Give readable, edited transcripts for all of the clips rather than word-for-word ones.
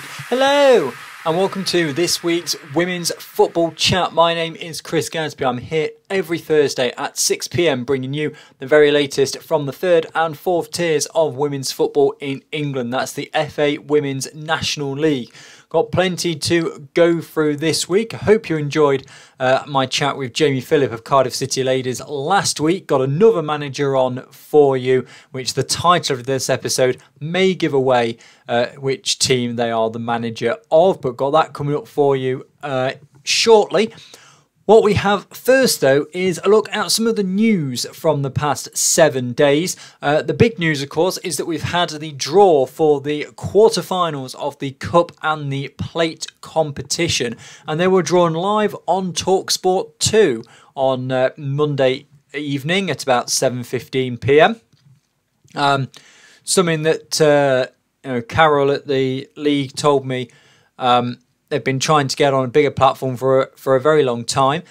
Hello and welcome to this week's Women's Football Chat. My name is Chris Gadsby. I'm here every Thursday at 6 p.m. bringing you the very latest from the third and fourth tiers of women's football in England. That's the FA Women's National League. Got plenty to go through this week. I hope you enjoyed my chat with Jamie Phillip of Cardiff City Ladies last week. Got another manager on for you, which the title of this episode may give away which team they are the manager of, but got that coming up for you shortly. What we have first, though, is a look at some of the news from the past 7 days. The big news, of course, is that we've had the draw for the quarterfinals of the Cup and the Plate competition, and they were drawn live on TalkSport 2 on Monday evening at about 7:15 p.m. Something that Carol at the league told me. They've been trying to get on a bigger platform for a very long time.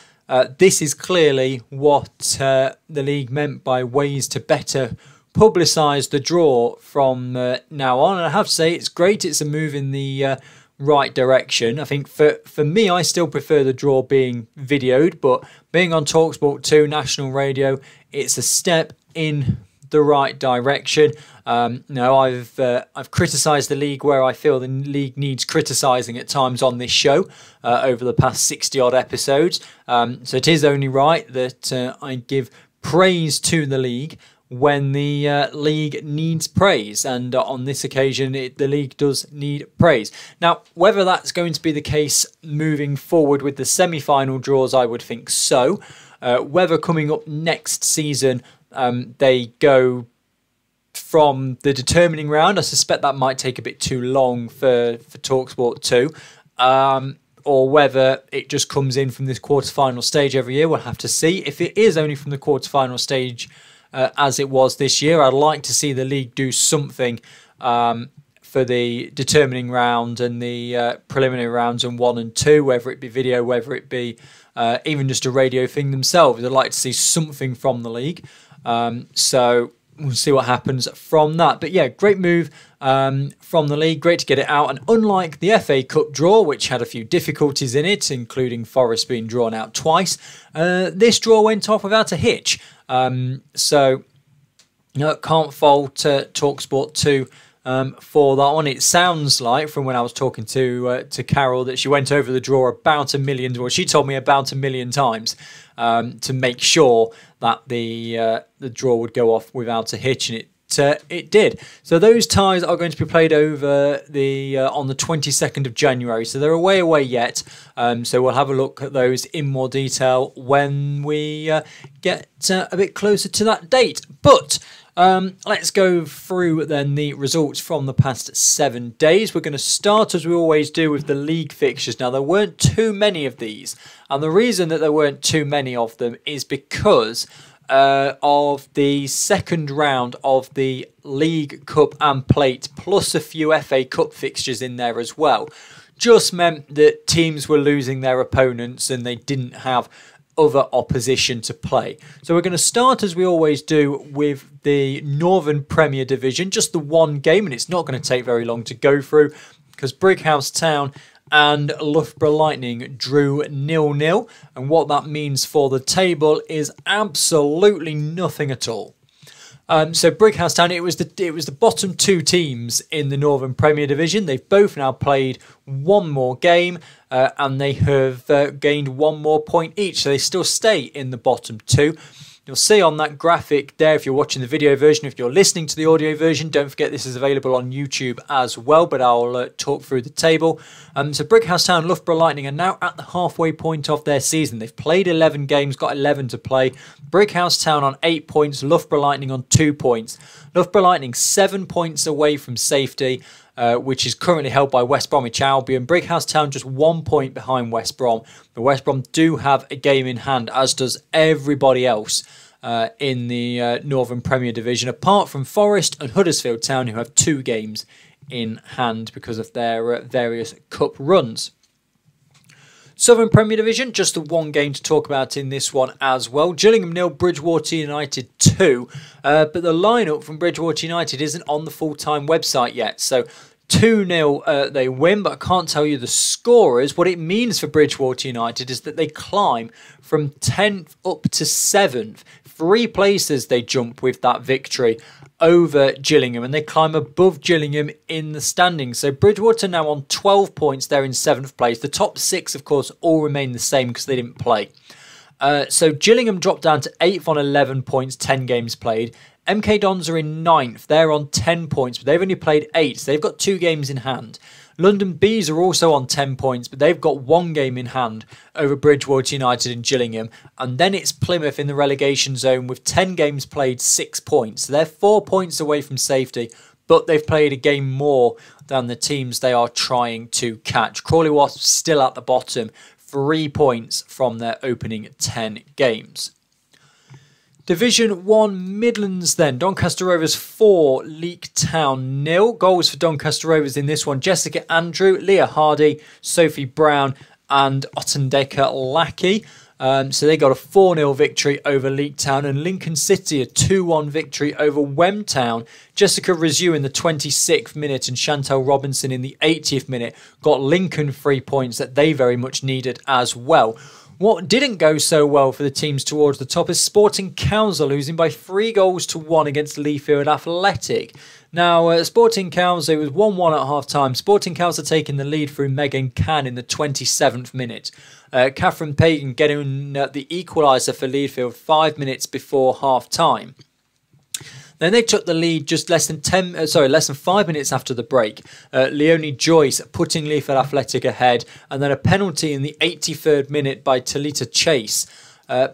This is clearly what the league meant by ways to better publicise the draw from now on. And I have to say, it's great. It's a move in the right direction. I think for me, I still prefer the draw being videoed, but being on TalkSport 2 national radio, it's a step in the right direction. I've criticised the league where I feel the league needs criticising at times on this show over the past 60 odd episodes. So it is only right that I give praise to the league when the league needs praise, and on this occasion the league does need praise. Now, whether that's going to be the case moving forward with the semi-final draws, I would think so. Whether coming up next season they go from the determining round, I suspect that might take a bit too long for TalkSport 2, or whether it just comes in from this quarterfinal stage every year. We'll have to see. If it is only from the quarterfinal stage as it was this year, I'd like to see the league do something for the determining round and the preliminary rounds and 1 and 2, whether it be video, whether it be even just a radio thing themselves. I'd like to see something from the league. So we'll see what happens from that. But yeah, great move from the league. Great to get it out. And unlike the FA Cup draw, which had a few difficulties in it, including Forest being drawn out twice, this draw went off without a hitch. So can't fault TalkSport 2 for that one. It sounds like, from when I was talking to Carol, that she went over the draw about 1 million. Well, she told me about 1 million times to make sure that the draw would go off without a hitch, and it did. So those ties are going to be played over on the 22nd of January. So they're away yet. So we'll have a look at those in more detail when we get a bit closer to that date. But let's go through then the results from the past 7 days. We're going to start, as we always do, with the league fixtures. Now, there weren't too many of these, and the reason that there weren't too many of them is because of the second round of the League Cup and Plate, plus a few FA Cup fixtures in there as well, just meant that teams were losing their opponents and they didn't have other opposition to play. So we're going to start, as we always do, with the Northern Premier Division, just the one game, and it's not going to take very long to go through because Brighouse Town and Loughborough Lightning drew 0-0, and what that means for the table is absolutely nothing at all. So Brighouse Town, it was the bottom two teams in the Northern Premier Division. They've both now played one more game, and they have gained one more point each, so they still stay in the bottom two. You'll see on that graphic there, if you're watching the video version. If you're listening to the audio version, don't forget this is available on YouTube as well, but I'll talk through the table. So Brighouse Town and Loughborough Lightning are now at the halfway point of their season. They've played 11 games, got 11 to play. Brighouse Town on 8 points, Loughborough Lightning on 2 points. Loughborough Lightning 7 points away from safety, which is currently held by West Bromwich Albion. Brighouse Town just 1 point behind West Brom. The West Brom do have a game in hand, as does everybody else in the Northern Premier Division, apart from Forest and Huddersfield Town, who have 2 games in hand because of their various cup runs. Southern Premier Division, just the one game to talk about in this one as well. Gillingham 0, Bridgewater United 2. But the lineup from Bridgewater United isn't on the full-time website yet. So 2-0 they win, but I can't tell you the scorers. What it means for Bridgewater United is that they climb from 10th up to 7th. 3 places they jump with that victory over Gillingham, and they climb above Gillingham in the standings. So Bridgewater now on 12 points. They're in 7th place. The top 6, of course, all remain the same because they didn't play. So Gillingham dropped down to 8th on 11 points, 10 games played. MK Dons are in 9th. They're on 10 points, but they've only played 8, so they've got 2 games in hand. London Bees are also on 10 points, but they've got 1 game in hand over Bridgewater United and Gillingham. And then it's Plymouth in the relegation zone with 10 games played, 6 points. So they're 4 points away from safety, but they've played a game more than the teams they are trying to catch. Crawley Wasps still at the bottom, 3 points from their opening 10 games. Division 1 Midlands then. Doncaster Rovers 4, Leek Town 0. Goals for Doncaster Rovers in this one: Jessica Andrew, Leah Hardy, Sophie Brown and Ottendeka Lackey. So they got a 4-0 victory over Leek Town, and Lincoln City a 2-1 victory over Wem Town. Jessica Rizu in the 26th minute and Chantal Robinson in the 80th minute got Lincoln 3 points that they very much needed as well. What didn't go so well for the teams towards the top is Sporting Council losing by 3-1 against Leafield Athletic. Now, Sporting Council, it was 1-1 at half-time. Sporting Council taking the lead through Megan Cann in the 27th minute. Catherine Pagan getting the equaliser for Leafield 5 minutes before half-time. Then they took the lead just less than 5 minutes after the break. Leonie Joyce putting Leafield Athletic ahead, and then a penalty in the 83rd minute by Talita Chase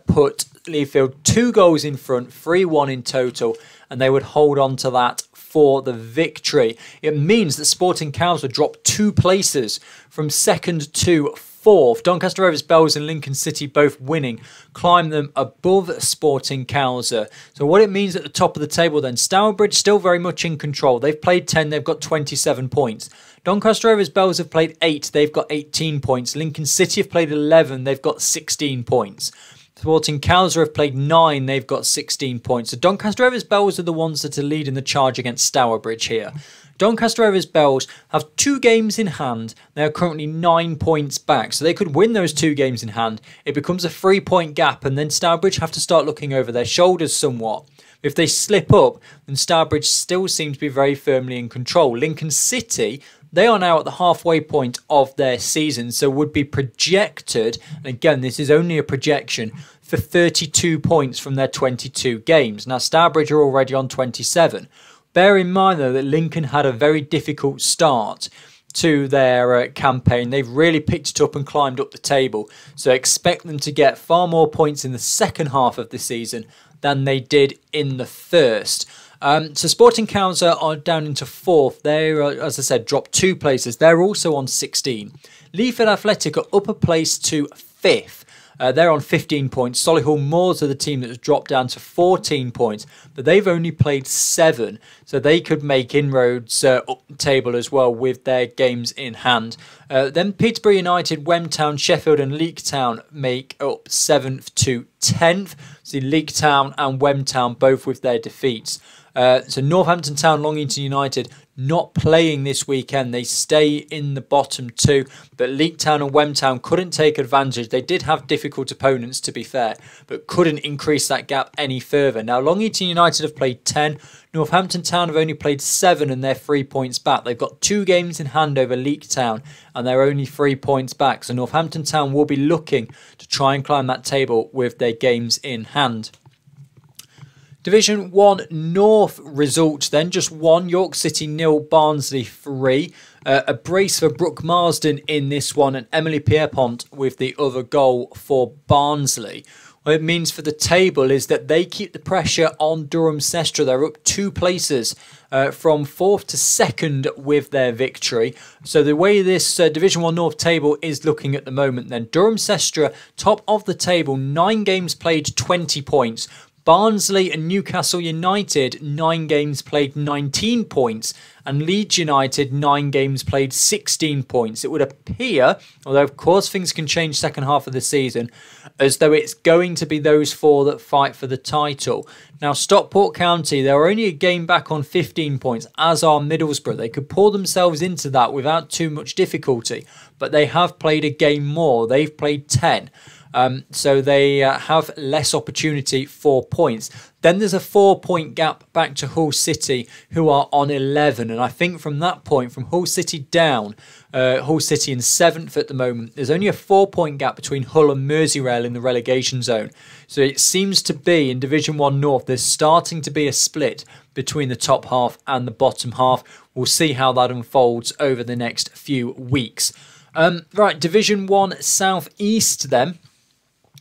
put Leafield 2 goals in front, 3-1 in total, and they would hold on to that for the victory. It means that Sporting Council dropped 2 places from 2nd to 4th. Doncaster Rovers, Bells and Lincoln City both winning climb them above Sporting Council. So what it means at the top of the table then, Stourbridge still very much in control. They've played 10, they've got 27 points. Doncaster Rovers, Bells have played 8, they've got 18 points. Lincoln City have played 11, they've got 16 points. Sporting Council have played 9, they've got 16 points. So Doncaster Rovers, Bells are the ones that are leading the charge against Stourbridge here. Doncaster Rovers Bells have 2 games in hand. They are currently 9 points back, so they could win those 2 games in hand. It becomes a 3-point gap, and then Stourbridge have to start looking over their shoulders somewhat. If they slip up, then Stourbridge still seem to be very firmly in control. Lincoln City, they are now at the halfway point of their season, so would be projected, and again this is only a projection, for 32 points from their 22 games. Now Stourbridge are already on 27. Bear in mind, though, that Lincoln had a very difficult start to their campaign. They've really picked it up and climbed up the table. So expect them to get far more points in the second half of the season than they did in the first. So Sporting Council are down into 4th. They, as I said, dropped 2 places. They're also on 16. Leafield Athletic are up a place to 5th. They're on 15 points. Solihull Moors are the team that has dropped down to 14 points, but they've only played 7, so they could make inroads up the table as well with their games in hand. Then Peterborough United, Wem Town, Sheffield and Leek Town make up 7th to 10th. See Leek Town and Wem Town both with their defeats. So Northampton Town, Long Eaton United not playing this weekend. They stay in the bottom 2, but Leek Town and Wem Town couldn't take advantage. They did have difficult opponents, to be fair, but couldn't increase that gap any further. Now Long Eaton United have played 10. Northampton Town have only played 7 and they're 3 points back. They've got 2 games in hand over Leek Town and they're only 3 points back. So Northampton Town will be looking to try and climb that table with their games in hand. Division 1 North results then, just 1, York City 0, Barnsley 3. A brace for Brooke Marsden in this one and Emily Pierpont with the other goal for Barnsley. What it means for the table is that they keep the pressure on Durham Sestra. They're up 2 places from 4th to 2nd with their victory. So the way this Division 1 North table is looking at the moment then, Durham Sestra top of the table, 9 games played, 20 points. Barnsley and Newcastle United, 9 games played, 19 points. And Leeds United, 9 games played, 16 points. It would appear, although of course things can change second half of the season, as though it's going to be those 4 that fight for the title. Now, Stockport County, they're only a game back on 15 points, as are Middlesbrough. They could pour themselves into that without too much difficulty, but they have played a game more. They've played 10. So they have less opportunity for points. Then there's a 4-point gap back to Hull City, who are on 11. And I think from that point, from Hull City down, Hull City in 7th at the moment, there's only a 4-point gap between Hull and Merseyrail in the relegation zone. So it seems to be in Division 1 North, there's starting to be a split between the top half and the bottom half. We'll see how that unfolds over the next few weeks. Right, Division 1 South East then.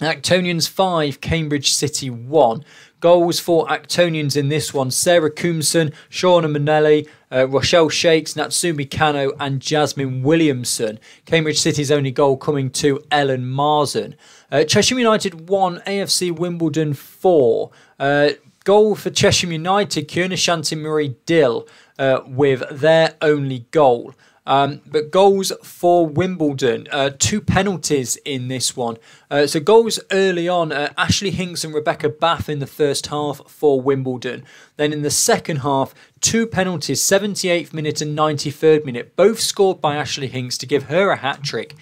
Actonians 5, Cambridge City 1. Goals for Actonians in this one: Sarah Coomson, Shauna Manelli, Rochelle Shakes, Natsumi Kano and Jasmine Williamson. Cambridge City's only goal coming to Ellen Marsden. Cheshire United 1, AFC Wimbledon 4. Goal for Cheshire United, Kierna Shanti Marie Dill with their only goal. But goals for Wimbledon, 2 penalties in this one. So goals early on, Ashley Hinks and Rebecca Bath in the first half for Wimbledon. Then in the second half, 2 penalties, 78th minute and 93rd minute, both scored by Ashley Hinks to give her a hat-trick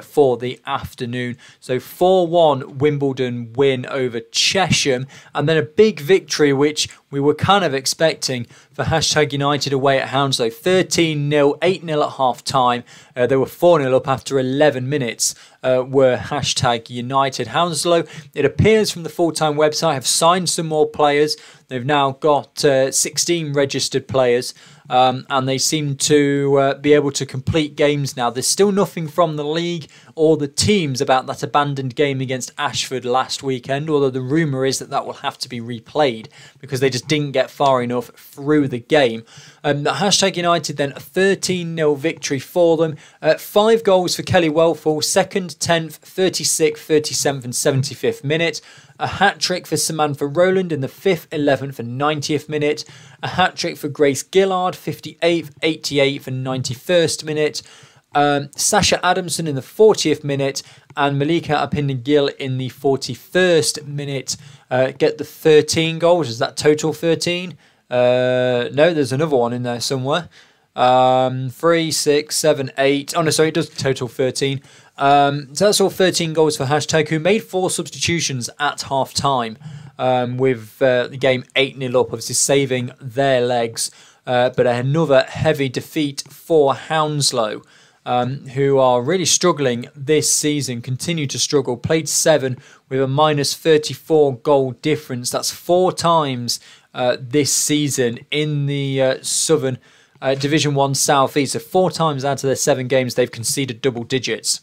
for the afternoon. So 4-1 Wimbledon win over Chesham, and then a big victory which we were kind of expecting for Hashtag United away at Hounslow. 13-0, 8-0 at half time. They were 4-0 up after 11 minutes. Were Hashtag United. Hounslow, it appears from the full-time website, have signed some more players. They've now got 16 registered players, and they seem to be able to complete games now. There's still nothing from the league or the teams about that abandoned game against Ashford last weekend, although the rumour is that that will have to be replayed because they just didn't get far enough through the game. Hashtag United then, a 13-0 victory for them. 5 goals for Kelly Welfall, 2nd, 10th, 36th, 37th and 75th minute. A hat-trick for Samantha Rowland in the 5th, 11th and 90th minute. A hat-trick for Grace Gillard, 58th, 88th and 91st minute. Sasha Adamson in the 40th minute and Malika Apinda-Gill in the 41st minute get the 13 goals. Is that total 13? No, there's another one in there somewhere. 3, 6, 7, 8. Oh no, sorry, it does total 13. So that's all 13 goals for Hashtag, who made 4 substitutions at half time with the game 8-0 up, obviously saving their legs. But another heavy defeat for Hounslow, who are really struggling this season, continue to struggle. Played 7 with a minus 34 goal difference. That's 4 times this season in the Southern Division 1 South East. So 4 times out of their 7 games they've conceded double digits.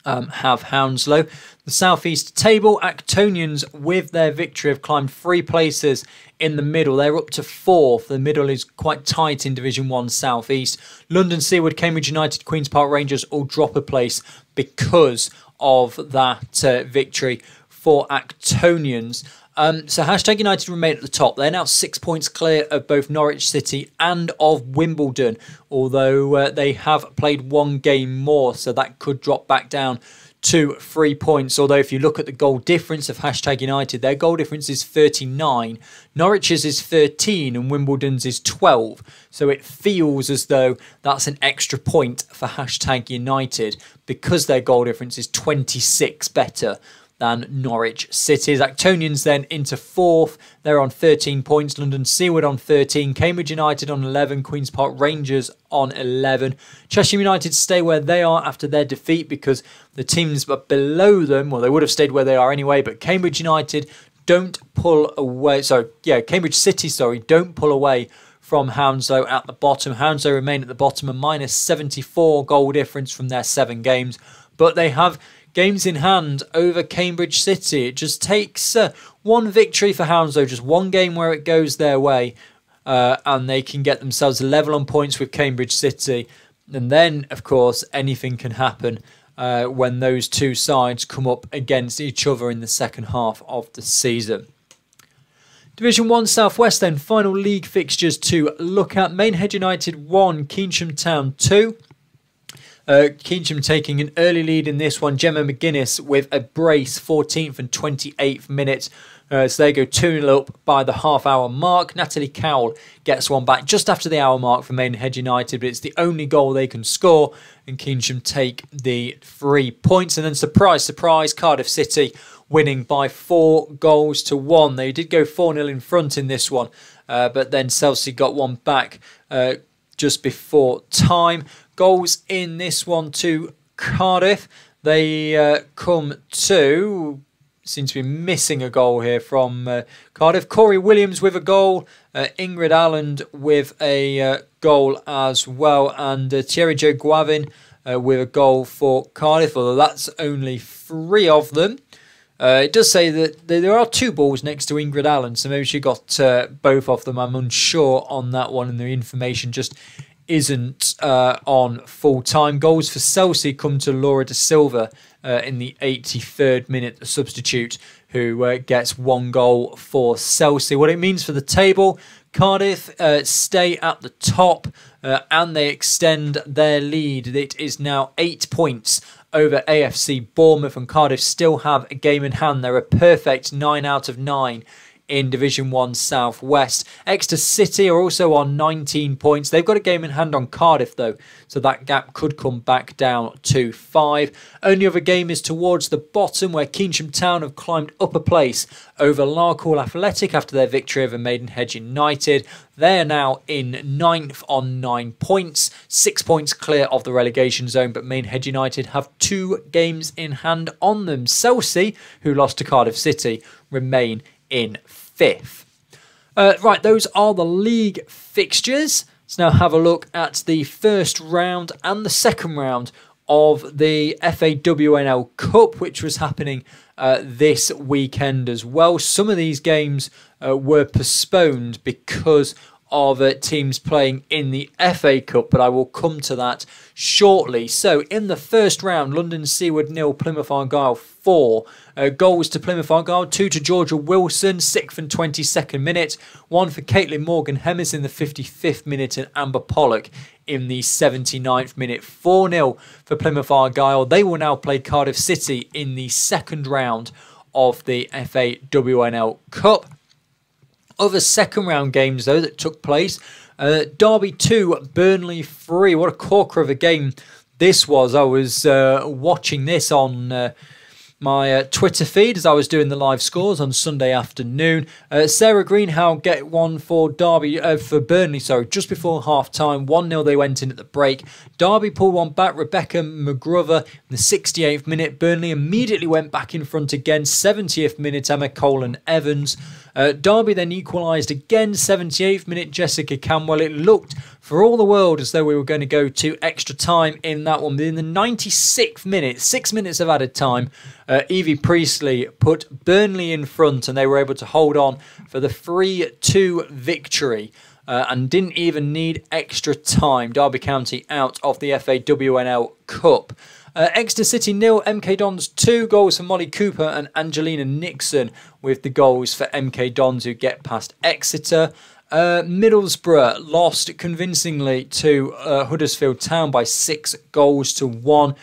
Have Hounslow. The South East table, Actonians with their victory have climbed 3 places in the middle. They're up to 4th. The middle is quite tight in Division 1 South East. London Seaward, Cambridge United, Queen's Park Rangers all drop a place because of that victory for Actonians. So Hashtag United remain at the top. They're now 6 points clear of both Norwich City and of Wimbledon, although they have played 1 game more, so that could drop back down to 3 points. Although if you look at the goal difference of Hashtag United, their goal difference is 39, Norwich's is 13 and Wimbledon's is 12. So it feels as though that's an extra point for Hashtag United because their goal difference is 26 better than Norwich City's. Actonians then into 4th. They're on 13 points. London Seaward on 13. Cambridge United on 11. Queen's Park Rangers on 11. Cheshire United stay where they are after their defeat because the teams below them, well, they would have stayed where they are anyway, but Cambridge United don't pull away. So, yeah, Cambridge City, don't pull away from Hounslow at the bottom. Hounslow remain at the bottom, a minus 74 goal difference from their 7 games, but they have games in hand over Cambridge City. It just takes 1 victory for Hounslow, just 1 game where it goes their way, and they can get themselves level on points with Cambridge City. And then, of course, anything can happen when those 2 sides come up against each other in the second half of the season. Division 1 South West then, final league fixtures to look at. Maidenhead United 1, Keynsham Town 2. Keynsham taking an early lead in this one. Gemma McGuinness with a brace, 14th and 28th minute. So they go 2-0 up by the half-hour mark. Natalie Cowell gets one back just after the hour mark for Maidenhead United, but it's the only goal they can score, and Keynsham take the 3 points. And then surprise, surprise, Cardiff City winning by 4-1. They did go 4-0 in front in this one, but then Chelsea got one back just before time. Goals in this one to Cardiff. They come to... seems to be missing a goal here from Cardiff. Corey Williams with a goal. Ingrid Alland with a goal as well. And Thierry Jo Guavin with a goal for Cardiff, although that's only 3 of them. It does say that there are 2 balls next to Ingrid Alland, so maybe she got both of them. I'm unsure on that one, and the information just isn't on full time. Goals for Chelsea come to Laura Da Silva in the 83rd minute, the substitute, who gets 1 goal for Chelsea. What it means for the table: Cardiff stay at the top and they extend their lead. It is now 8 points over AFC Bournemouth, and Cardiff still have a game in hand. They're a perfect 9 out of 9 in Division 1 South West. Exeter City are also on 19 points. They've got a game in hand on Cardiff though, so that gap could come back down to 5. Only other game is towards the bottom, where Keynsham Town have climbed up a place over Larkhall Athletic after their victory over Maidenhead United. They are now in 9th on 9 points, 6 points clear of the relegation zone, but Maidenhead United have 2 games in hand on them. Chelsea, who lost to Cardiff City, remain in 5th. Right, those are the league fixtures. Let's now have a look at the first round and the second round of the FAWNL Cup, which was happening this weekend as well. Some of these games were postponed because of teams playing in the FA Cup, but I will come to that shortly. So in the first round, London Seaward 0, Plymouth Argyle 4. Goals to Plymouth Argyle, 2 to Georgia Wilson, 6th and 22nd minute, 1 for Caitlin Morgan-Hemis in the 55th minute, and Amber Pollock in the 79th minute. 4-0 for Plymouth Argyle. They will now play Cardiff City in the second round of the FAWNL Cup. Other second round games though that took place: Derby 2, Burnley 3. What a corker of a game this was. I was watching this on my Twitter feed as I was doing the live scores on Sunday afternoon. Sarah Greenhow get one for Burnley, just before half time. 1-0 they went in at the break. Derby pulled one back. Rebecca McGruver in the 68th minute. Burnley immediately went back in front again. 70th minute, Emma Colin Evans. Derby then equalised again, 78th minute, Jessica Camwell. It looked for all the world as though we were going to go to extra time in that one. But in the 96th minute, 6 minutes of added time, Evie Priestley put Burnley in front, and they were able to hold on for the 3-2 victory and didn't even need extra time. Derby County out of the FAWNL Cup. Exeter City 0, MK Dons 2. Goals for Molly Cooper and Angelina Nixon, with the goals for MK Dons, who get past Exeter. Middlesbrough lost convincingly to Huddersfield Town by 6-1.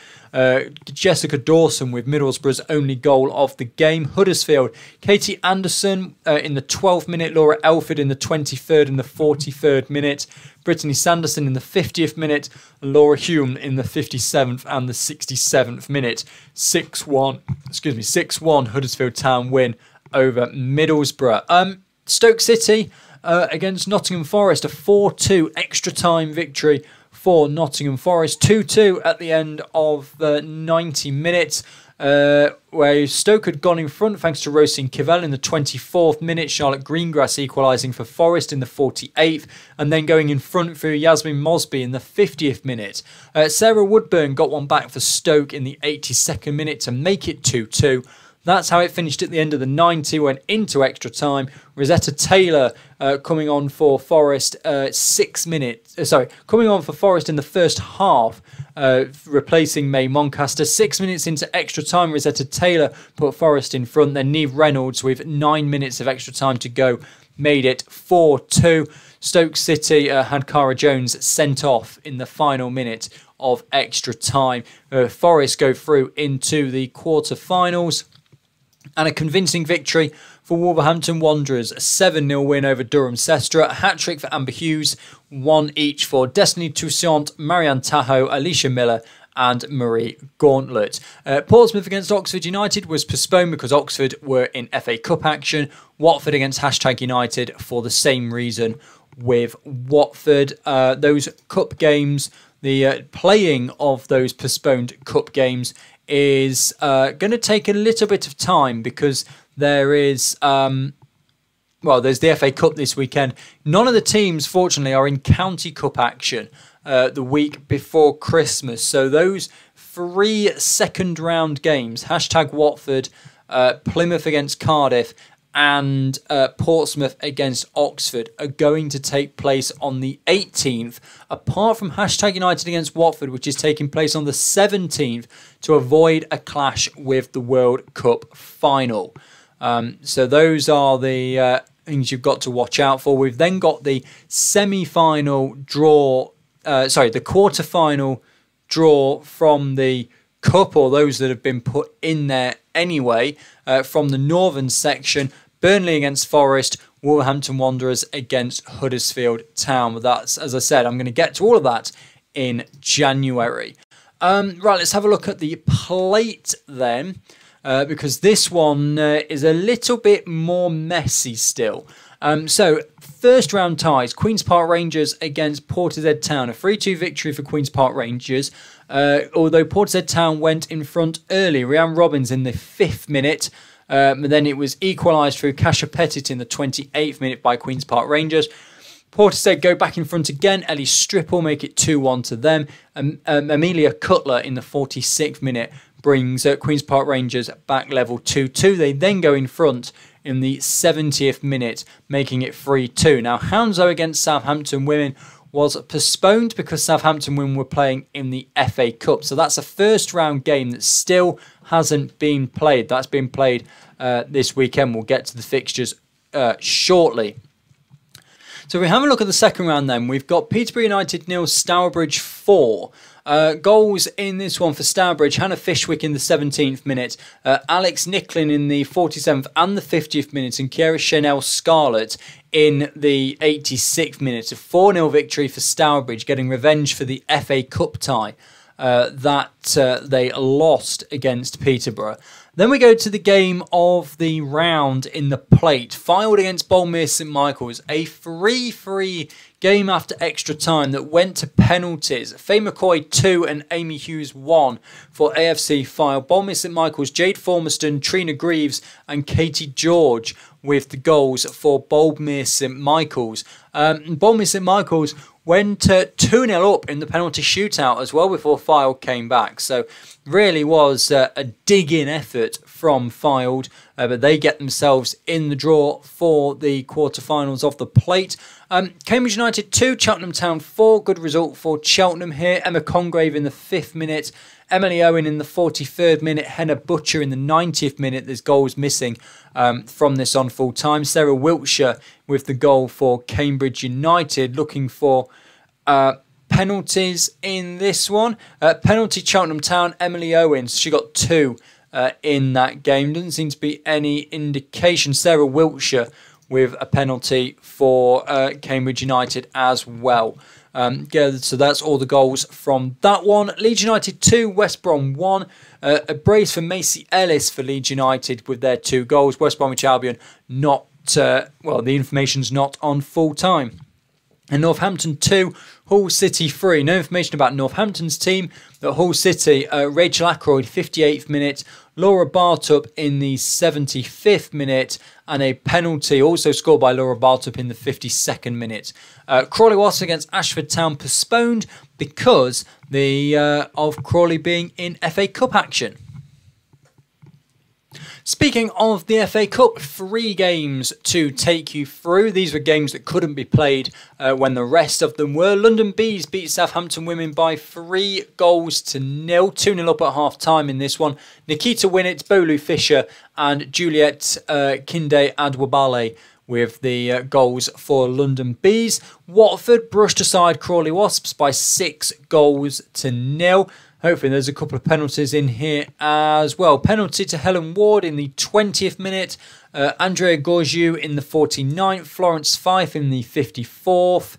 Jessica Dawson with Middlesbrough's only goal of the game. Huddersfield, Katie Anderson in the 12th minute, Laura Elford in the 23rd and the 43rd minute, Brittany Sanderson in the 50th minute, Laura Hume in the 57th and the 67th minute. 6-1 Huddersfield Town win over Middlesbrough. Stoke City against Nottingham Forest, a 4-2 extra time victory for Nottingham Forest. 2-2 at the end of 90 minutes, where Stoke had gone in front thanks to Roisin Cavell in the 24th minute, Charlotte Greengrass equalising for Forest in the 48th, and then going in front for Yasmin Mosby in the 50th minute. Sarah Woodburn got one back for Stoke in the 82nd minute to make it 2-2. That's how it finished at the end of the 90, went into extra time. Rosetta Taylor coming on for Forest coming on for Forest in the first half, replacing May Moncaster. 6 minutes into extra time, Rosetta Taylor put Forest in front. Then Neve Reynolds, with 9 minutes of extra time to go, made it 4-2. Stoke City had Cara Jones sent off in the final minute of extra time. Forest go through into the quarter-finals. And a convincing victory for Wolverhampton Wanderers. A 7-0 win over Durham Sestra. A hat-trick for Amber Hughes. 1 each for Destiny Toussaint, Marianne Tahoe, Alicia Miller and Marie Gauntlet. Portsmouth against Oxford United was postponed because Oxford were in FA Cup action. Watford against #United for the same reason with Watford. Those cup games, the playing of those postponed cup games is going to take a little bit of time because there is, there's the FA Cup this weekend. None of the teams, fortunately, are in County Cup action the week before Christmas. So those 3 second-round games, #Watford, Plymouth against Cardiff, and Portsmouth against Oxford are going to take place on the 18th, apart from #United against Watford, which is taking place on the 17th to avoid a clash with the World Cup final. So those are the things you've got to watch out for. We've then got the semi-final draw, the quarter-final draw from the Cup, or those that have been put in there anyway, from the northern section. Burnley against Forest, Wolverhampton Wanderers against Huddersfield Town. But that's, as I said, I'm going to get to all of that in January. Right, let's have a look at the plate then, because this one is a little bit more messy still. So, first round ties, Queen's Park Rangers against Portishead Town. A 3-2 victory for Queen's Park Rangers. Although Portishead Town went in front early. Rhiannon Robbins in the 5th minute. Then it was equalised through Kasia Pettit in the 28th minute by Queen's Park Rangers. Portishead go back in front again. Ellie Stripple make it 2-1 to them. Amelia Cutler in the 46th minute brings Queen's Park Rangers back level 2-2. They then go in front in the 70th minute, making it 3-2. Now, Hounslow against Southampton Women was postponed because Southampton Women were playing in the FA Cup. So that's a first round game that still hasn't been played. That's been played this weekend. We'll get to the fixtures shortly. So if we have a look at the second round then, we've got Peterborough United 0, Stourbridge 4. Goals in this one for Stourbridge, Hannah Fishwick in the 17th minute, Alex Nicklin in the 47th and the 50th minute, and Kiera Chanel Scarlett in the 86th minute. A 4-0 victory for Stourbridge, getting revenge for the FA Cup tie that they lost against Peterborough. Then we go to the game of the round in the plate. Fylde against Boldmere St Michael's. A 3-3 game after extra time that went to penalties. Faye McCoy 2 and Amy Hughes 1 for AFC Fylde. Boldmere St Michael's, Jade Formerston, Trina Greaves and Katie George with the goals for Boldmere St Michael's. Boldmere St Michael's went 2-0 up in the penalty shootout as well before Fylde came back. So really was a dig-in effort from Fylde, but they get themselves in the draw for the quarterfinals of the plate. Cambridge United 2, Cheltenham Town 4. Good result for Cheltenham here. Emma Congrave in the 5th minute. Emily Owen in the 43rd minute. Henna Butcher in the 90th minute. There's goals missing from this on full time. Sarah Wiltshire with the goal for Cambridge United. Looking for penalties in this one. Penalty Cheltenham Town, Emily Owens. She got 2 in that game. Doesn't seem to be any indication. Sarah Wiltshire with a penalty for Cambridge United as well. So that's all the goals from that one. Leeds United 2, West Brom 1. A brace for Macy Ellis for Leeds United with their 2 goals. West Bromwich Albion not, the information's not on full time. And Northampton 2, Hull City 3. No information about Northampton's team. At Hull City, Rachel Ackroyd, 58th minute. Laura Bartup in the 75th minute. And a penalty also scored by Laura Bartup in the 52nd minute. Crawley Watson against Ashford Town postponed because of Crawley being in FA Cup action. Speaking of the FA Cup, 3 games to take you through. These were games that couldn't be played when the rest of them were. London Bees beat Southampton Women by 3 goals to 0. 2-0 up at half-time in this one. Nikita Winnett, Bolu Fisher and Juliet Kinde Adwabale with the goals for London Bees. Watford brushed aside Crawley Wasps by 6-0. Hopefully there's a couple of penalties in here as well. Penalty to Helen Ward in the 20th minute. Andrea Gorgiou in the 49th. Florence Fife in the 54th.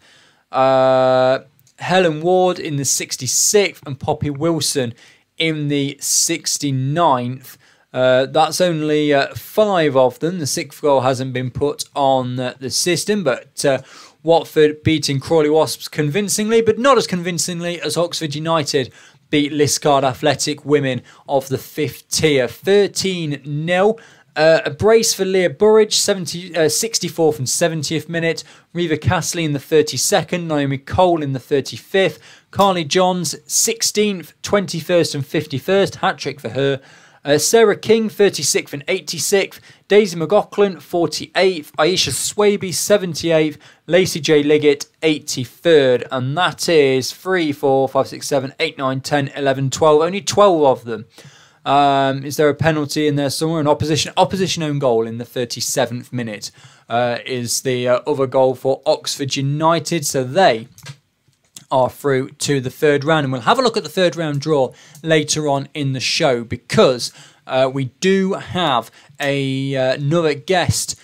Helen Ward in the 66th. And Poppy Wilson in the 69th. That's only 5 of them. The 6th goal hasn't been put on the system, but Watford beating Crawley Wasps convincingly, but not as convincingly as Oxford United beat Liscard Athletic Women of the 5th tier, 13-0. A brace for Leah Burridge, 64th and 70th minute. Reva Castley in the 32nd. Naomi Cole in the 35th. Carly Johns, 16th, 21st and 51st. Hat-trick for her. Sarah King, 36th and 86th. Daisy McLaughlin, 48th. Aisha Swaby, 78th. Lacey J. Liggett, 83rd. And that is 3, 4, 5, 6, 7, 8, 9, 10, 11, 12. Only 12 of them. Is there a penalty in there somewhere? An opposition own goal in the 37th minute is the other goal for Oxford United. So they are through to the third round. And we'll have a look at the third round draw later on in the show, because we do have another guest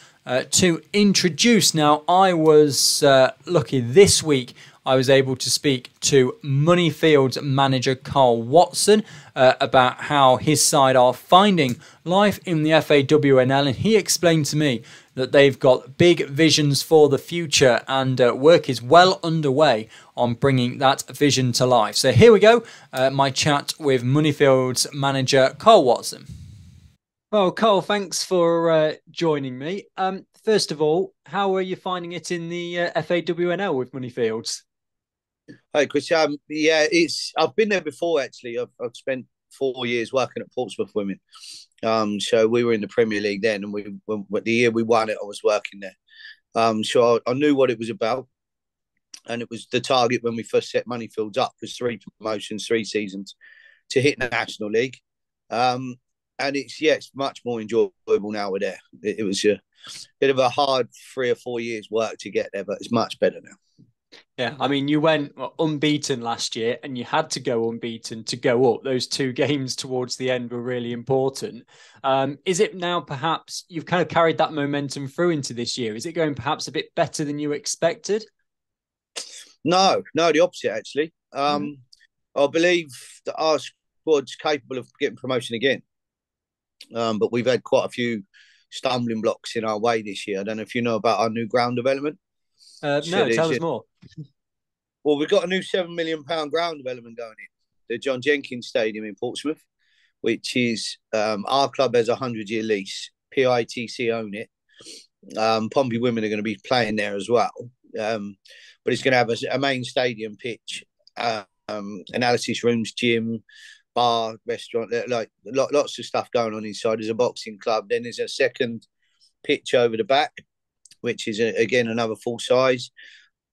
to introduce. Now, I was lucky this week. I was able to speak to Moneyfields manager Karl Watson about how his side are finding life in the FAWNL, and he explained to me that they've got big visions for the future, and work is well underway on bringing that vision to life. So here we go, my chat with Moneyfields manager Karl Watson. Well, Karl, thanks for joining me. First of all, how are you finding it in the FAWNL with Moneyfields? Hi, Chris. Yeah, I've been there before. Actually, I've spent 4 years working at Portsmouth Women. So we were in the Premier League then, and the year we won it, I was working there. So I knew what it was about, and it was the target when we first set Moneyfields up was 3 promotions, 3 seasons to hit the National League. And it's much more enjoyable now we're there. It was a bit of a hard 3 or 4 years work to get there, but it's much better now. Yeah, I mean, you went unbeaten last year, and you had to go unbeaten to go up. Those 2 games towards the end were really important. Is it now perhaps you've kind of carried that momentum through into this year? Is it going perhaps a bit better than you expected? No, the opposite, actually. I believe that our squad's capable of getting promotion again. But we've had quite a few stumbling blocks in our way this year. I don't know if you know about our new ground development. No, tell us more. Well, we've got a new £7 million ground development going in, the John Jenkins Stadium in Portsmouth, which is our club has a 100-year lease. PITC own it. Pompey Women are going to be playing there as well. But it's going to have a main stadium pitch, analysis rooms, gym, bar, restaurant, like lots of stuff going on inside. There's a boxing club. Then there's a second pitch over the back, which is, again, another full size.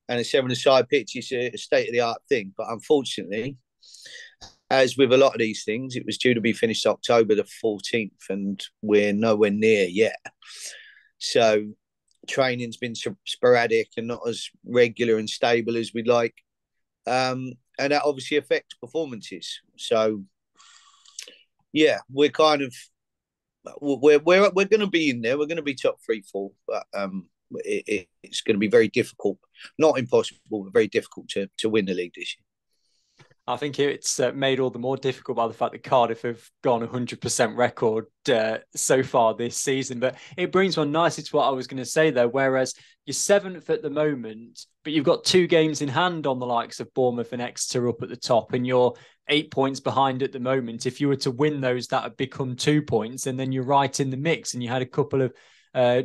And a 7-a-side pitch is a state-of-the-art thing. But unfortunately, as with a lot of these things, it was due to be finished October the 14th, and we're nowhere near yet. So training's been sporadic and not as regular and stable as we'd like. And that obviously affects performances. So, yeah, we're kind of... We're going to be in there. We're going to be top 3, 4, but it's going to be very difficult. Not impossible, but very difficult to win the league this year. I think it's made all the more difficult by the fact that Cardiff have gone 100% record so far this season. But it brings one nicely to what I was going to say there, whereas you're 7th at the moment, but you've got 2 games in hand on the likes of Bournemouth and Exeter up at the top, and you're 8 points behind at the moment. If you were to win those, that would become 2 points, and then you're right in the mix, and you had a couple of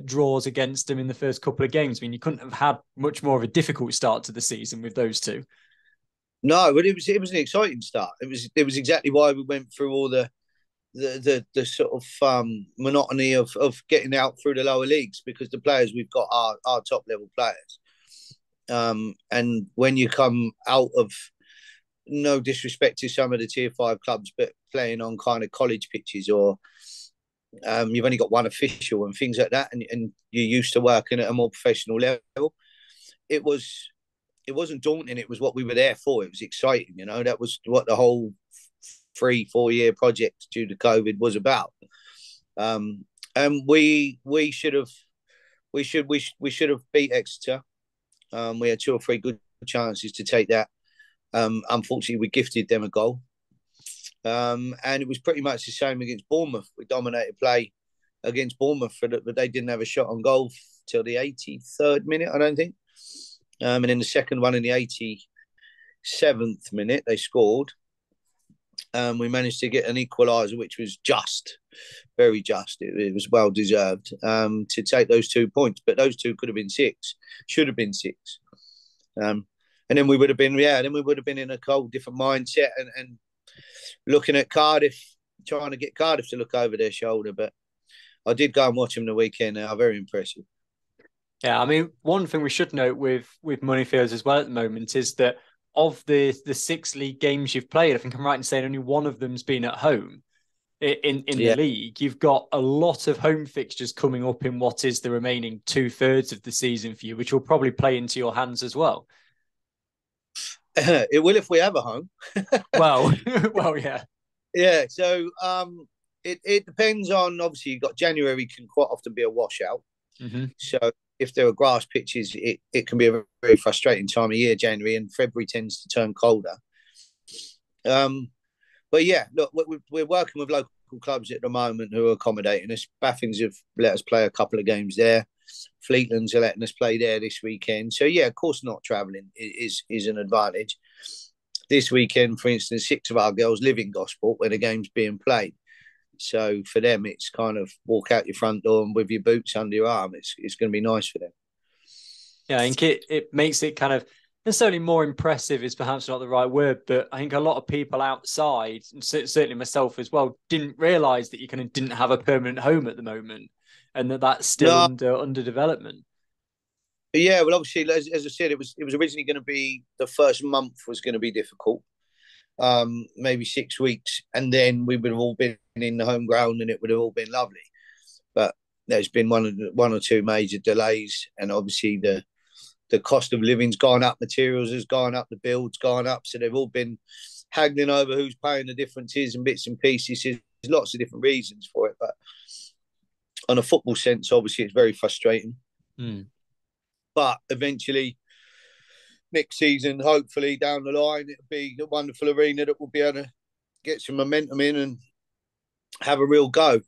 draws against them in the first couple of games. I mean, you couldn't have had much more of a difficult start to the season with those 2. No, but it was an exciting start. It was exactly why we went through all the sort of monotony of getting out through the lower leagues, because the players we've got are top level players. And when you come out of, no disrespect to some of the tier 5 clubs, but playing on kind of college pitches or You've only got one official and things like that, and you're used to working at a more professional level. It was it wasn't daunting. It was what we were there for. It was exciting. That was what the whole 3-4 year project due to COVID was about. And we should have we should have beat Exeter. We had 2 or 3 good chances to take that. Unfortunately, we gifted them a goal. And it was pretty much the same against Bournemouth. We dominated play against Bournemouth, but they didn't have a shot on goal till the 83rd minute, I don't think. And in the second one, in the 87th minute, they scored. We managed to get an equaliser, which was just, very just. It was well deserved to take those 2 points. But those 2 could have been 6, should have been 6. And then we would have been, in a whole different mindset and looking at Cardiff, trying to get Cardiff to look over their shoulder. But I did go and watch them the weekend. They are very impressive. Yeah, I mean, one thing we should note with Moneyfields as well at the moment is that of the 6 league games you've played, I think I'm right in saying only one of them's been at home in the league. You've got a lot of home fixtures coming up in what is the remaining 2/3 of the season for you, which will probably play into your hands as well. It will if we have a home. Well, yeah. Yeah, so it depends on, obviously, you've got January can quite often be a washout. Mm-hmm. So if there are grass pitches, it can be a very frustrating time of year, January, and February tends to turn colder. But yeah, look, we're working with local clubs at the moment who are accommodating us. Baffins have let us play a couple of games there. Fleetlands are letting us play there this weekend. So yeah, of course, not travelling is an advantage. This weekend, for instance, 6 of our girls live in Gosport where the game's being played. So for them, it's kind of walk out your front door and with your boots under your arm. It's going to be nice for them. Yeah, I think it makes it kind of necessarily more impressive is perhaps not the right word, but I think a lot of people outside, and certainly myself as well, didn't realise that you kind of didn't have a permanent home at the moment and that's still under development. Yeah, well, obviously, as I said, it was originally going to be the first month was going to be difficult, maybe 6 weeks, and then we would have all been in the home ground and it would have all been lovely. But there's been one or two major delays, and obviously the cost of living's gone up, materials has gone up, the build's gone up, so they've all been haggling over who's paying the differences and bits and pieces. There's lots of different reasons for it, but on a football sense, obviously, it's very frustrating. But eventually, next season, hopefully down the line, it'll be a wonderful arena that will be able to get some momentum in and have a real go.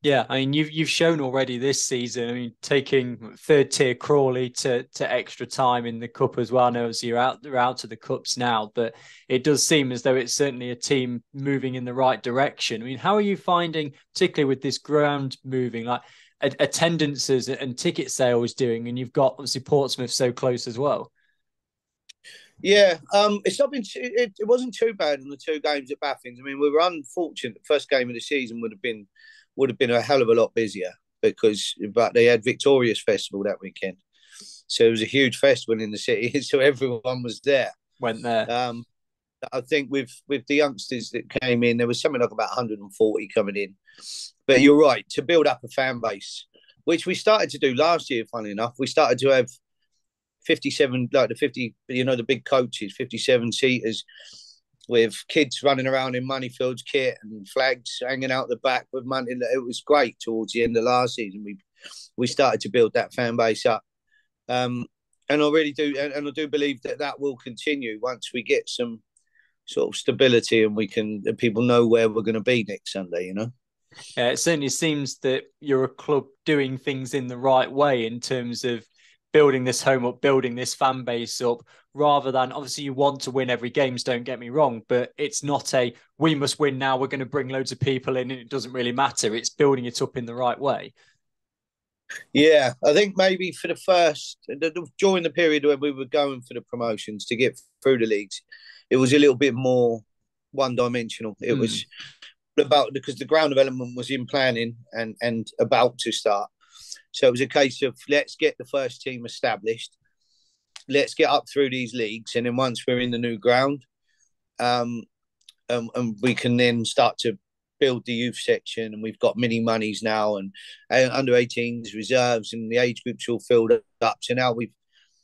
Yeah, I mean, you've shown already this season. I mean, taking third tier Crawley to extra time in the cup as well. I know you're out of the cups now, but it does seem as though it's certainly a team moving in the right direction. I mean, how are you finding, particularly with this ground moving, like attendances and ticket sales doing? And you've got obviously Portsmouth so close as well. Yeah, it's not been. It wasn't too bad in the 2 games at Baffins. I mean, we were unfortunate. The first game of the season would have been a hell of a lot busier but they had Victorious Festival that weekend, so it was a huge festival in the city. So everyone was there. Went there. I think with the youngsters that came in, there was something like about 140 coming in. But you're right, to build up a fan base, which we started to do last year. Funny enough, we started to have 57, like the 50, the big coaches, 57 seaters with kids running around in Moneyfields kit and flags hanging out the back with money. It was great towards the end of last season. We started to build that fan base up. And I really do, and I do believe that will continue once we get some sort of stability and people know where we're going to be next Sunday, Yeah, it certainly seems that you're a club doing things in the right way in terms of building this home up, building this fan base up, rather than, obviously you want to win every game, don't get me wrong, but it's not we must win now, we're going to bring loads of people in and it doesn't really matter. It's building it up in the right way. Yeah, I think maybe for during the period when we were going for the promotions to get through the leagues, it was a little bit more one-dimensional. It was about, because the ground development was in planning and about to start. So it was a case of, let's get the first team established, let's get up through these leagues, and then once we're in the new ground, and we can then start to build the youth section, and we've got mini monies now, and under 18s reserves, and the age groups all filled up. So now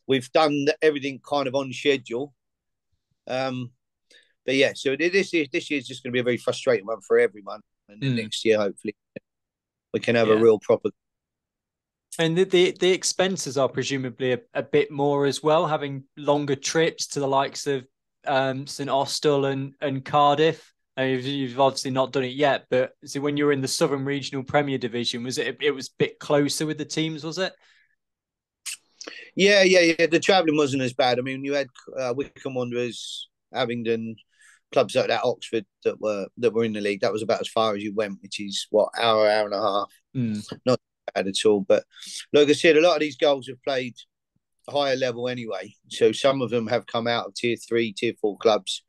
we've done everything kind of on schedule. But yeah, so this year is just going to be a very frustrating one for everyone, and then next year hopefully we can have a real proper. And the expenses are presumably a bit more as well, having longer trips to the likes of St Austell and Cardiff. And you've obviously not done it yet, but so when you were in the Southern Regional Premier Division, was it was a bit closer with the teams, was it? Yeah. The travelling wasn't as bad. I mean, you had Wycombe Wanderers, Abingdon, clubs like that, Oxford that were in the league. That was about as far as you went, which is what, hour and a half. Not bad at all. But like I said, a lot of these girls have played higher level anyway. So some of them have come out of tier 3, tier 4 clubs.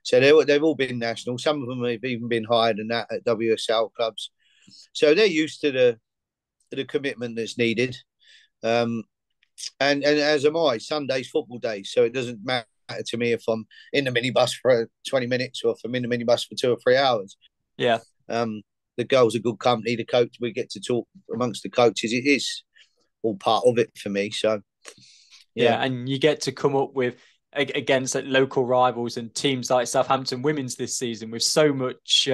So they've all been national. Some of them have even been higher than that at WSL clubs. So they're used to the commitment that's needed. And as am I. Sunday's football day, so it doesn't matter to me if I'm in the minibus for 20 minutes or if I'm in the minibus for 2 or 3 hours. Yeah. The girls are good company. The coach, we get to talk amongst the coaches. It is all part of it for me. So yeah, and you get to come up with against local rivals and teams like Southampton Women's this season with so much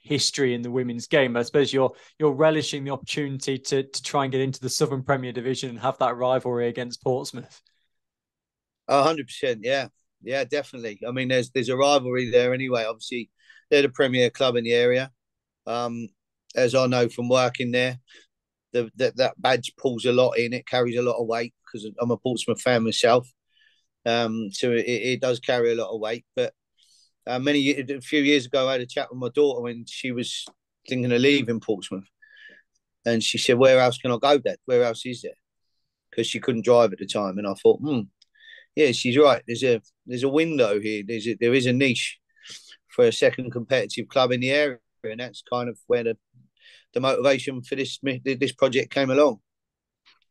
history in the women's game. I suppose you're relishing the opportunity to try and get into the Southern Premier Division and have that rivalry against Portsmouth. 100%, yeah, definitely. I mean, there's a rivalry there anyway. Obviously, they're the premier club in the area. As I know from working there, that badge pulls a lot in. It carries a lot of weight because I'm a Portsmouth fan myself. So it does carry a lot of weight. But a few years ago, I had a chat with my daughter when she was thinking of leaving Portsmouth, and she said, "Where else can I go, Dad? Where else is there?" Because she couldn't drive at the time, and I thought, yeah, she's right. There's a window here. There is a niche for a second competitive club in the area, and that's kind of where the motivation for this project came along.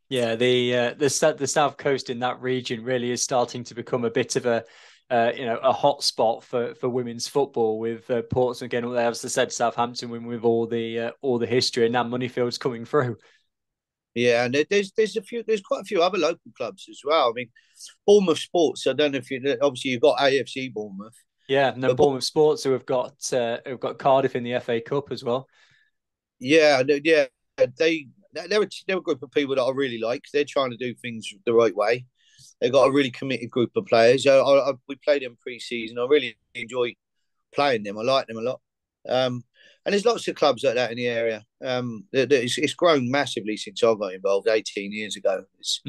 Yeah, the South Coast in that region really is starting to become a bit of a a hot spot for women's football with Portsmouth again. As I said, Southampton with all the history, and now Moneyfields coming through. Yeah, and there's quite a few other local clubs as well. I mean, Bournemouth Sports. I don't know if obviously you've got AFC Bournemouth. Yeah, and then Bournemouth Sports who have got Cardiff in the FA Cup as well. Yeah. They're a group of people that I really like. They're trying to do things the right way. They've got a really committed group of players. We played them pre-season. I really enjoy playing them. I like them a lot. And there's lots of clubs like that in the area. It's grown massively since I got involved 18 years ago. It's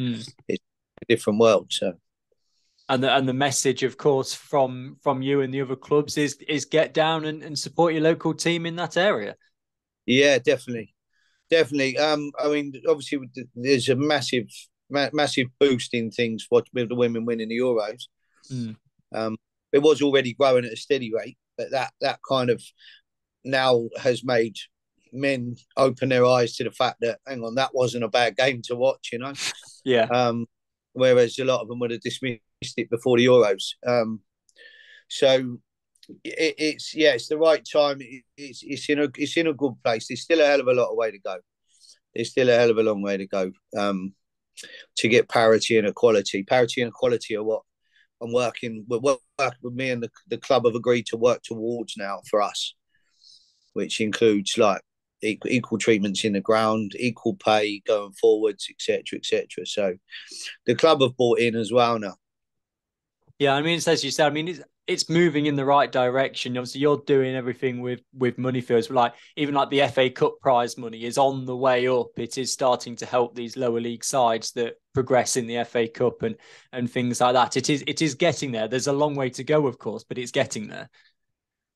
a different world. So, and the message, of course, from you and the other clubs is get down and support your local team in that area. Yeah, definitely. I mean, obviously, there's a massive boost in things with the women winning the Euros. It was already growing at a steady rate, but that kind of now has made men open their eyes to the fact that, hang on, that wasn't a bad game to watch, you know? Yeah. Whereas a lot of them would have dismissed it before the Euros. So it's the right time. It's in a good place. There's still a hell of a lot of way to go. There's still a hell of a long way to go to get parity and equality. Parity and equality are what I'm working with me and the club have agreed to work towards now for us, which includes like equal treatments in the ground, equal pay going forwards, etc., etc. So the club have bought in as well now. Yeah, I mean, it's as you said. I mean, it's moving in the right direction. Obviously, you're doing everything with Moneyfields. Like even like the FA Cup prize money is on the way up. It is starting to help these lower league sides that progress in the FA Cup and things like that. It is getting there. There's a long way to go, of course, but it's getting there.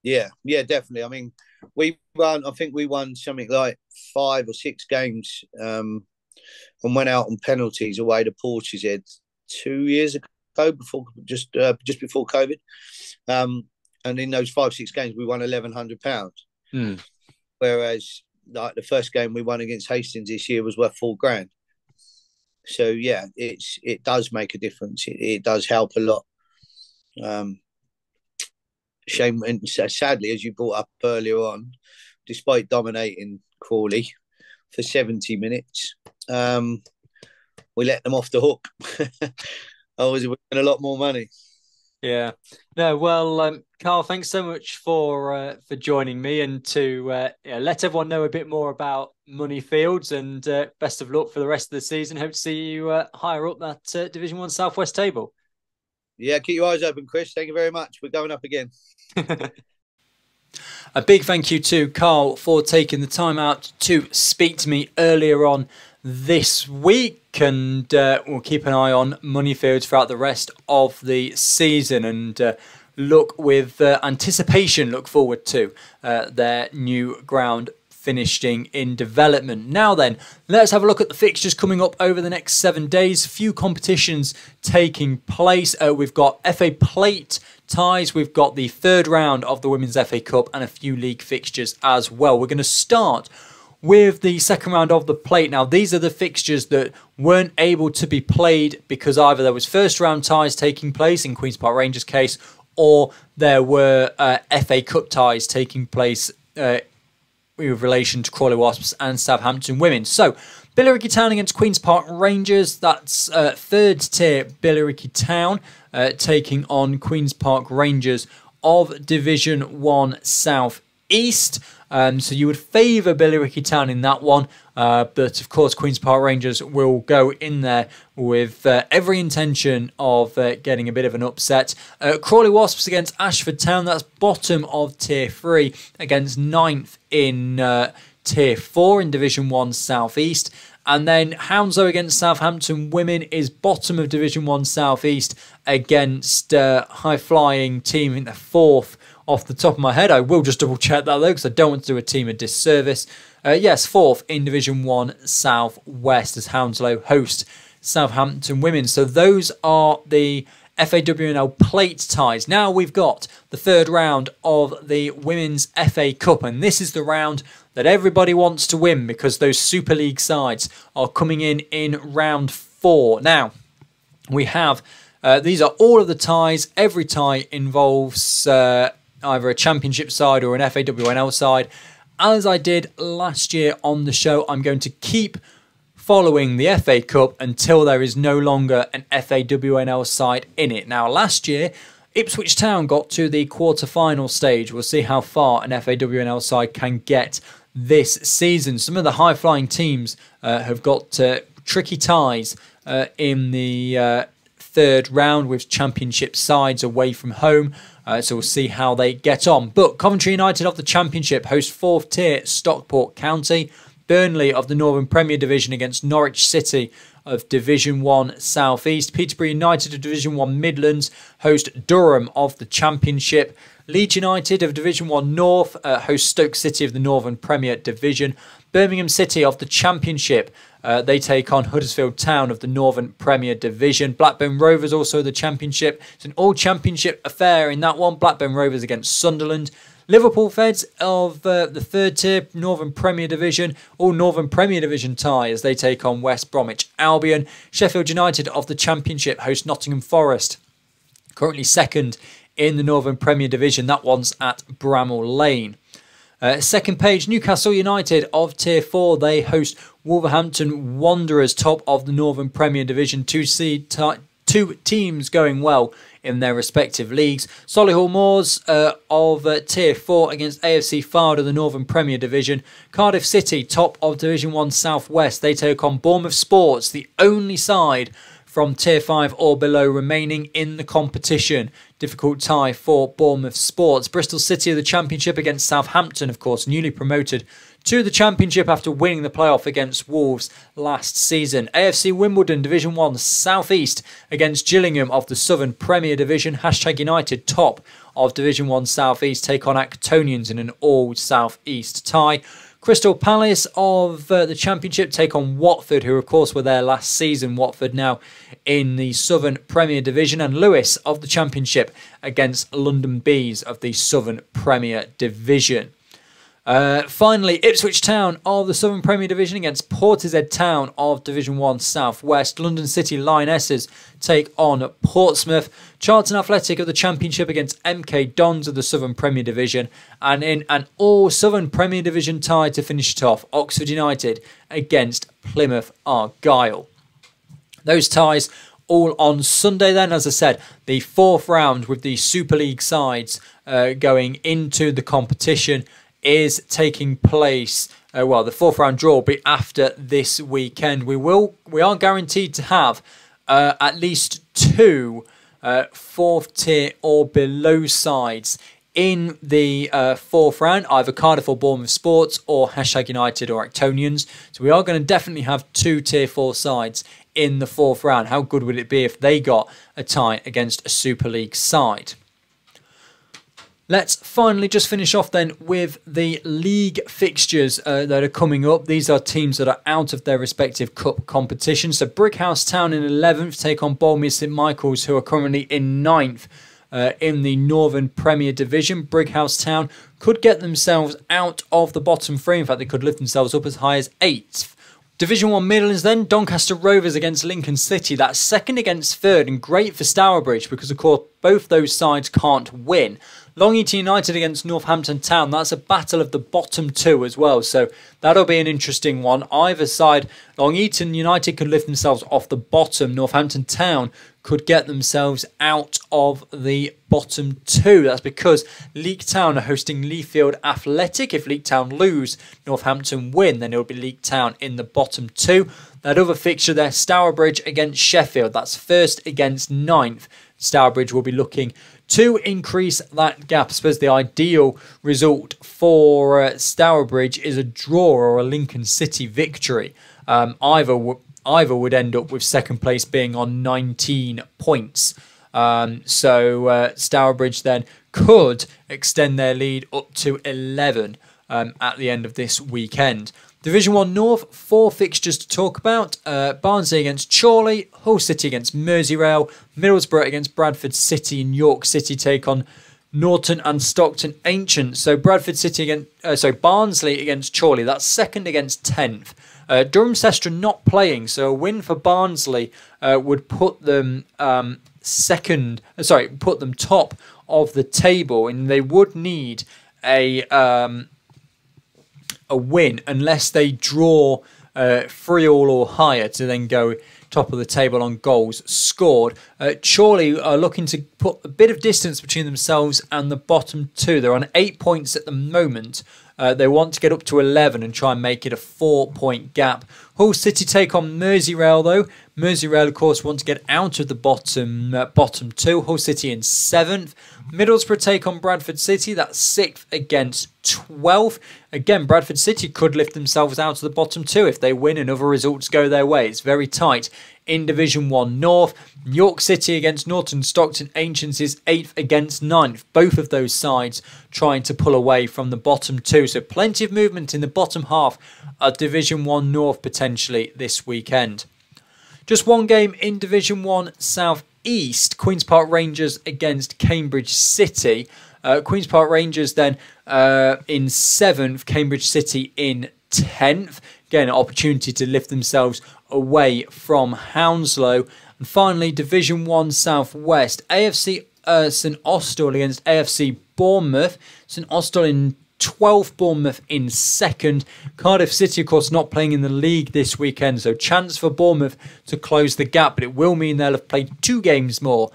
Yeah, definitely. I mean, I think we won something like 5 or 6 games and went out on penalties away to Portishead 2 years ago, just before COVID. And in those 5-6 games, we won £1,100. Whereas like the first game we won against Hastings this year was worth £4,000. So yeah, it does make a difference. It does help a lot. Shame and sadly, as you brought up earlier on, despite dominating Crawley for 70 minutes. We let them off the hook. Otherwise, we win a lot more money. Yeah. No, well, Karl, thanks so much for joining me and to let everyone know a bit more about Moneyfields, and best of luck for the rest of the season. Hope to see you higher up that Division 1 Southwest table. Yeah, keep your eyes open, Chris. Thank you very much. We're going up again. A big thank you to Karl for taking the time out to speak to me earlier on this week, and we'll keep an eye on Moneyfields throughout the rest of the season, and look with anticipation, look forward to their new ground finishing in development. Now then, let's have a look at the fixtures coming up over the next 7 days. Few competitions taking place. We've got FA Plate ties, we've got the third round of the Women's FA Cup, and a few league fixtures as well. We're going to start with the second round of the Plate. Now, these are the fixtures that weren't able to be played because either there was first round ties taking place in Queen's Park Rangers' case, or there were FA Cup ties taking place with relation to Crawley Wasps and Southampton Women. So, Billericay Town against Queen's Park Rangers. That's third tier Billericay Town taking on Queen's Park Rangers of Division 1 South East. So you would favour Billericay Town in that one, but of course Queen's Park Rangers will go in there with every intention of getting a bit of an upset. Crawley Wasps against Ashford Town, that's bottom of Tier 3 against 9th in Tier 4 in Division 1 South East. And then Hounslow against Southampton Women is bottom of Division 1 South East against high-flying team, I think they're 4th off the top of my head. I will just double check that though, because I don't want to do a team a disservice. Yes, 4th in Division 1 South West as Hounslow host Southampton Women. So those are the FAWNL Plate ties. Now we've got the third round of the Women's FA Cup, and this is the round that everybody wants to win because those Super League sides are coming in round 4. Now, we have, these are all of the ties. Every tie involves either a championship side or an FAWNL side. As I did last year on the show, I'm going to keep following the FA Cup until there is no longer an FAWNL side in it. Now, last year, Ipswich Town got to the quarter-final stage. We'll see how far an FAWNL side can get this season. Some of the high-flying teams have got tricky ties in the third round with championship sides away from home. So we'll see how they get on. But Coventry United of the Championship host 4th tier Stockport County. Burnley of the Northern Premier Division against Norwich City of Division 1 South East. Peterborough United of Division 1 Midlands host Durham of the Championship. Leeds United of Division 1 North host Stoke City of the Northern Premier Division. Birmingham City of the Championship, they take on Huddersfield Town of the Northern Premier Division. Blackburn Rovers also the Championship. It's an all-championship affair in that one. Blackburn Rovers against Sunderland. Liverpool Feds of the third tier Northern Premier Division, all Northern Premier Division tie as they take on West Bromwich Albion. Sheffield United of the Championship host Nottingham Forest, currently second in the Northern Premier Division. That one's at Bramall Lane. Second page, Newcastle United of Tier 4, they host Wolverhampton Wanderers, top of the Northern Premier Division. Two teams going well in their respective leagues. Solihull Moors of Tier 4 against AFC Fylde of the Northern Premier Division. Cardiff City, top of Division 1 South West, they take on Bournemouth Sports, the only side from Tier 5 or below remaining in the competition. Difficult tie for Bournemouth Sports. Bristol City of the Championship against Southampton, of course, newly promoted to the Championship after winning the playoff against Wolves last season. AFC Wimbledon Division 1 South East against Gillingham of the Southern Premier Division. Hashtag United, top of Division 1 South East, take on Actonians in an all-South East tie. Crystal Palace of the Championship take on Watford, who of course were there last season. Watford now in the Southern Premier Division. And Lewis of the Championship against London Bees of the Southern Premier Division. Finally, Ipswich Town of the Southern Premier Division against Portishead Town of Division 1 South West. London City Lionesses take on Portsmouth. Charlton Athletic of the Championship against MK Dons of the Southern Premier Division. And in an all-Southern Premier Division tie to finish it off, Oxford United against Plymouth Argyle. Those ties all on Sunday then. As I said, the fourth round with the Super League sides going into the competition is taking place. Well, the fourth round draw will be after this weekend. We are guaranteed to have at least two fourth tier or below sides in the fourth round, either Cardiff or Bournemouth Sports or Hashtag United or Actonians. So we are going to definitely have two tier 4 sides in the fourth round. How good would it be if they got a tie against a Super League side? Let's finally just finish off then with the league fixtures that are coming up. These are teams that are out of their respective cup competitions. So Brickhouse Town in 11th take on Bournemouth St Michael's, who are currently in 9th in the Northern Premier Division. Brickhouse Town could get themselves out of the bottom 3. In fact, they could lift themselves up as high as 8th. Division 1 Midlands then, Doncaster Rovers against Lincoln City. That's second against third, and great for Stourbridge because, of course, both those sides can't win. Long Eaton United against Northampton Town. That's a battle of the bottom 2 as well. So that'll be an interesting one. Either side, Long Eaton United could lift themselves off the bottom. Northampton Town could get themselves out of the bottom 2. That's because Leek Town are hosting Leafield Athletic. If Leek Town lose, Northampton win, then it'll be Leek Town in the bottom 2. That other fixture there, Stourbridge against Sheffield. That's first against 9th. Stourbridge will be looking to increase that gap. I suppose the ideal result for Stourbridge is a draw or a Lincoln City victory. Either would end up with second place being on 19 points. So Stourbridge then could extend their lead up to 11 at the end of this weekend. Division 1 North, 4 fixtures to talk about. Barnsley against Chorley, Hull City against Merseyrail, Middlesbrough against Bradford City, and York City take on Norton and Stockton Ancient. So Barnsley against Chorley, that's second against 10th. Durham Sestra not playing, so a win for Barnsley would put them put them top of the table, and they would need a win unless they draw 3-3 or higher to then go top of the table on goals scored. Chorley are looking to put a bit of distance between themselves and the bottom 2. They're on 8 points at the moment. They want to get up to 11 and try and make it a 4-point gap. Hull City take on Merseyrail though. Merseyrail, of course, want to get out of the bottom 2. Hull City in 7th. Middlesbrough take on Bradford City. That's 6th against 12th. Again, Bradford City could lift themselves out of the bottom 2 if they win and other results go their way. It's very tight in Division 1 North. York City against Norton Stockton Ancients is 8th against 9th. Both of those sides trying to pull away from the bottom 2. So plenty of movement in the bottom half of Division 1 North potentially this weekend. Just one game in Division 1 South East. Queen's Park Rangers against Cambridge City. Queen's Park Rangers then in 7th. Cambridge City in 10th. Again, an opportunity to lift themselves away from Hounslow. And finally, Division 1 South West. AFC St Austell against AFC Bournemouth. St Austell in 12th, Bournemouth in 2nd. Cardiff City, of course, not playing in the league this weekend, so chance for Bournemouth to close the gap, but it will mean they'll have played 2 games more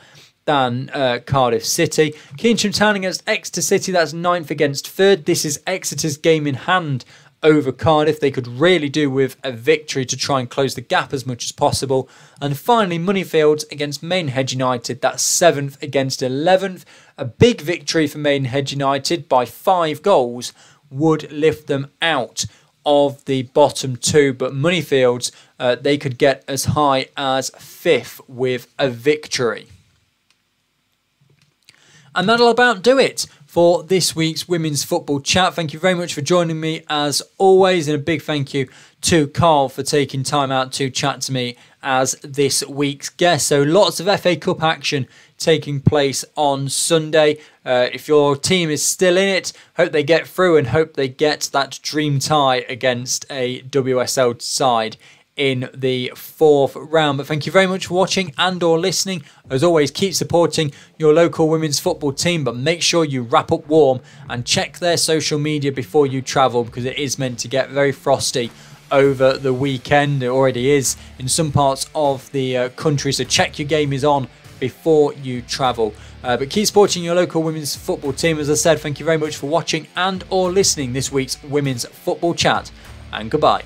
than Cardiff City. Keynsham Town against Exeter City, that's 9th against 3rd. This is Exeter's game in hand over Cardiff. They could really do with a victory to try and close the gap as much as possible. And finally, Moneyfields against Maidenhead United. That's 7th against 11th. A big victory for Maidenhead United by 5 goals would lift them out of the bottom 2. But Moneyfields, they could get as high as 5th with a victory. And that'll about do it for this week's Women's Football Chat. Thank you very much for joining me as always, and a big thank you to Karl for taking time out to chat to me as this week's guest. So lots of FA Cup action taking place on Sunday. If your team is still in it, hope they get through and hope they get that dream tie against a WSL side in the 4th round. But thank you very much for watching and or listening. As always, keep supporting your local women's football team, but make sure you wrap up warm and check their social media before you travel, because it is meant to get very frosty over the weekend. It already is in some parts of the country, so check your game is on before you travel. But keep supporting your local women's football team. As I said, thank you very much for watching and or listening this week's Women's Football Chat, and goodbye.